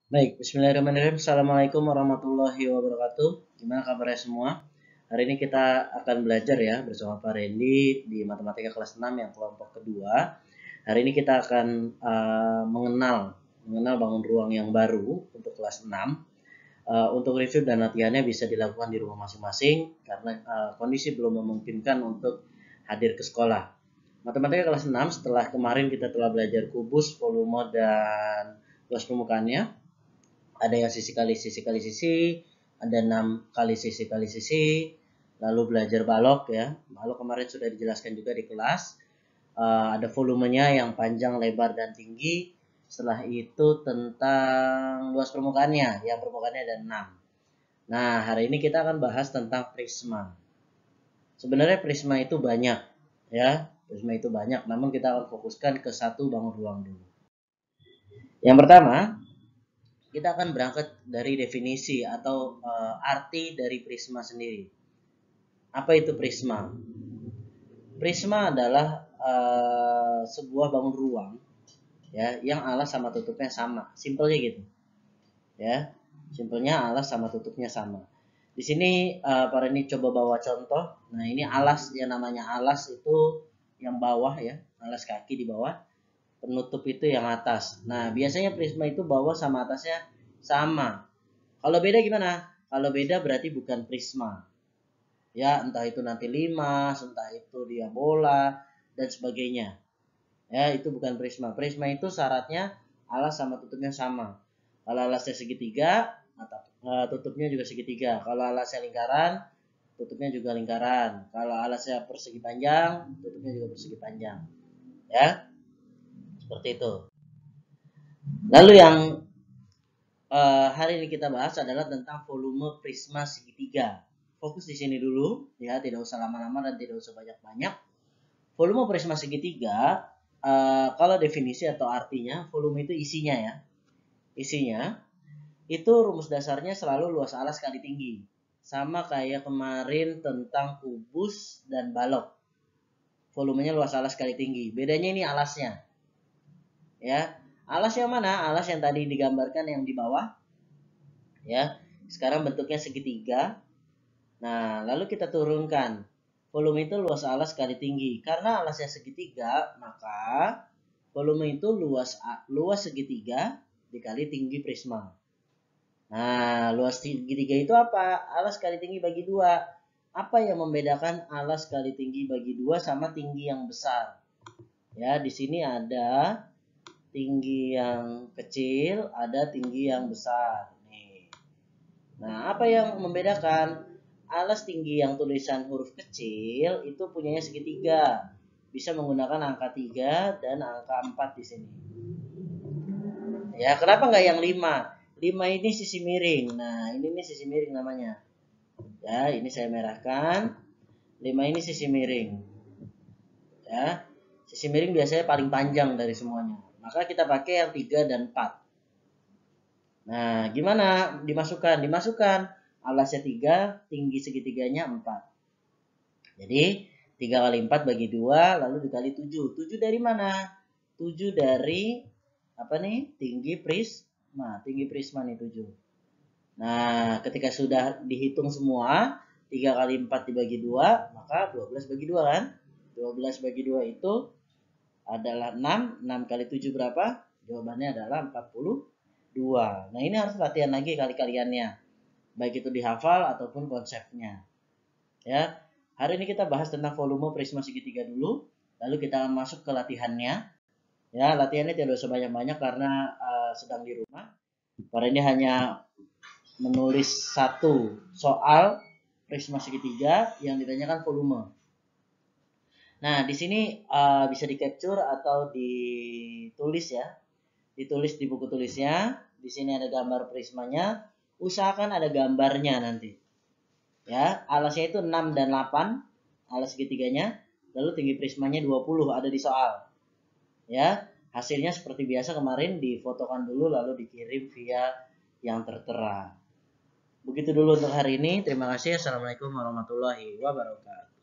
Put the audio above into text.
Baik, bismillahirrahmanirrahim. Assalamualaikum warahmatullahi wabarakatuh. Gimana kabarnya semua? Hari ini kita akan belajar ya bersama Pak Randy di Matematika kelas 6 yang kelompok kedua. Hari ini kita akan mengenal bangun ruang yang baru untuk kelas 6. Untuk review dan latihannya bisa dilakukan di rumah masing-masing karena kondisi belum memungkinkan untuk hadir ke sekolah. Matematika kelas 6 setelah kemarin kita telah belajar kubus, volume, dan luas permukaannya. Ada yang sisi kali sisi kali sisi, ada 6 kali sisi kali sisi, lalu belajar balok ya. Balok kemarin sudah dijelaskan juga di kelas. Ada volumenya yang panjang, lebar, dan tinggi. Setelah itu tentang luas permukaannya, yang permukaannya ada 6. Nah, hari ini kita akan bahas tentang prisma. Sebenarnya prisma itu banyak ya. Prisma itu banyak, namun kita akan fokuskan ke satu bangun ruang dulu. Yang pertama, kita akan berangkat dari definisi atau arti dari prisma sendiri. Apa itu prisma? Prisma adalah sebuah bangun ruang ya yang alas sama tutupnya sama. Simpelnya gitu. Ya. Simpelnya alas sama tutupnya sama. Di sini Pak Reni coba bawa contoh. Nah, ini alas, yang namanya alas itu yang bawah ya, alas kaki di bawah. Penutup itu yang atas. Nah, biasanya prisma itu bawah sama atasnya sama. Kalau beda gimana? Kalau beda berarti bukan prisma. Ya, entah itu nanti limas, entah itu dia bola, dan sebagainya. Ya, itu bukan prisma. Prisma itu syaratnya alas sama tutupnya sama. Kalau alasnya segitiga, tutupnya juga segitiga. Kalau alasnya lingkaran, tutupnya juga lingkaran. Kalau alasnya persegi panjang, tutupnya juga persegi panjang. Ya, seperti itu. Lalu yang hari ini kita bahas adalah tentang volume prisma segitiga. Fokus di sini dulu, ya, tidak usah lama-lama dan tidak usah banyak-banyak. Volume prisma segitiga, kalau definisi atau artinya, volume itu isinya ya. Isinya, itu rumus dasarnya selalu luas alas kali tinggi. Sama kayak kemarin tentang kubus dan balok. Volumenya luas alas kali tinggi. Bedanya ini alasnya. Ya, alas yang mana? Alas yang tadi digambarkan yang di bawah. Ya, sekarang bentuknya segitiga. Nah, lalu kita turunkan. Volume itu luas alas kali tinggi. Karena alasnya segitiga, maka volume itu luas segitiga dikali tinggi prisma. Nah, luas segitiga itu apa? Alas kali tinggi bagi 2. Apa yang membedakan alas kali tinggi bagi 2 sama tinggi yang besar? Ya, di sini ada tinggi yang kecil, ada tinggi yang besar. Nih. Nah, apa yang membedakan? Alas tinggi yang tulisan huruf kecil itu punyanya segitiga. Bisa menggunakan angka 3 dan angka 4 di sini. Ya, kenapa nggak yang 5? 5 ini sisi miring. Nah, ini nih sisi miring namanya. Ya, ini saya merahkan. 5 ini sisi miring. Ya, sisi miring biasanya paling panjang dari semuanya. Maka kita pakai yang 3 dan 4. Nah, gimana dimasukkan? Dimasukkan. Alasnya 3, tinggi segitiganya 4. Jadi 3 kali 4 bagi 2, lalu dikali 7. 7 dari mana? 7 dari apa nih? Tinggi prisma. Tinggi prisma nih 7. Nah, ketika sudah dihitung semua, 3 kali 4 dibagi 2, maka 12 bagi 2 kan? 12 bagi 2 itu adalah 6. 6 kali 7 berapa? Jawabannya adalah 42. Nah, ini harus latihan lagi kali-kaliannya. Baik itu dihafal ataupun konsepnya. Ya. Hari ini kita bahas tentang volume prisma segitiga dulu, lalu kita akan masuk ke latihannya. Ya, latihannya tidak usah banyak-banyak karena sedang di rumah. Hari ini hanya menulis satu soal prisma segitiga yang ditanyakan volume. Nah, di sini bisa di capture atau ditulis ya. Ditulis di buku tulisnya. Di sini ada gambar prismanya. Usahakan ada gambarnya nanti. Ya, alasnya itu 6 dan 8, alas segitiganya. Lalu tinggi prismanya 20 ada di soal. Ya, hasilnya seperti biasa kemarin difotokan dulu lalu dikirim via yang tertera. Begitu dulu untuk hari ini. Terima kasih. Assalamualaikum warahmatullahi wabarakatuh.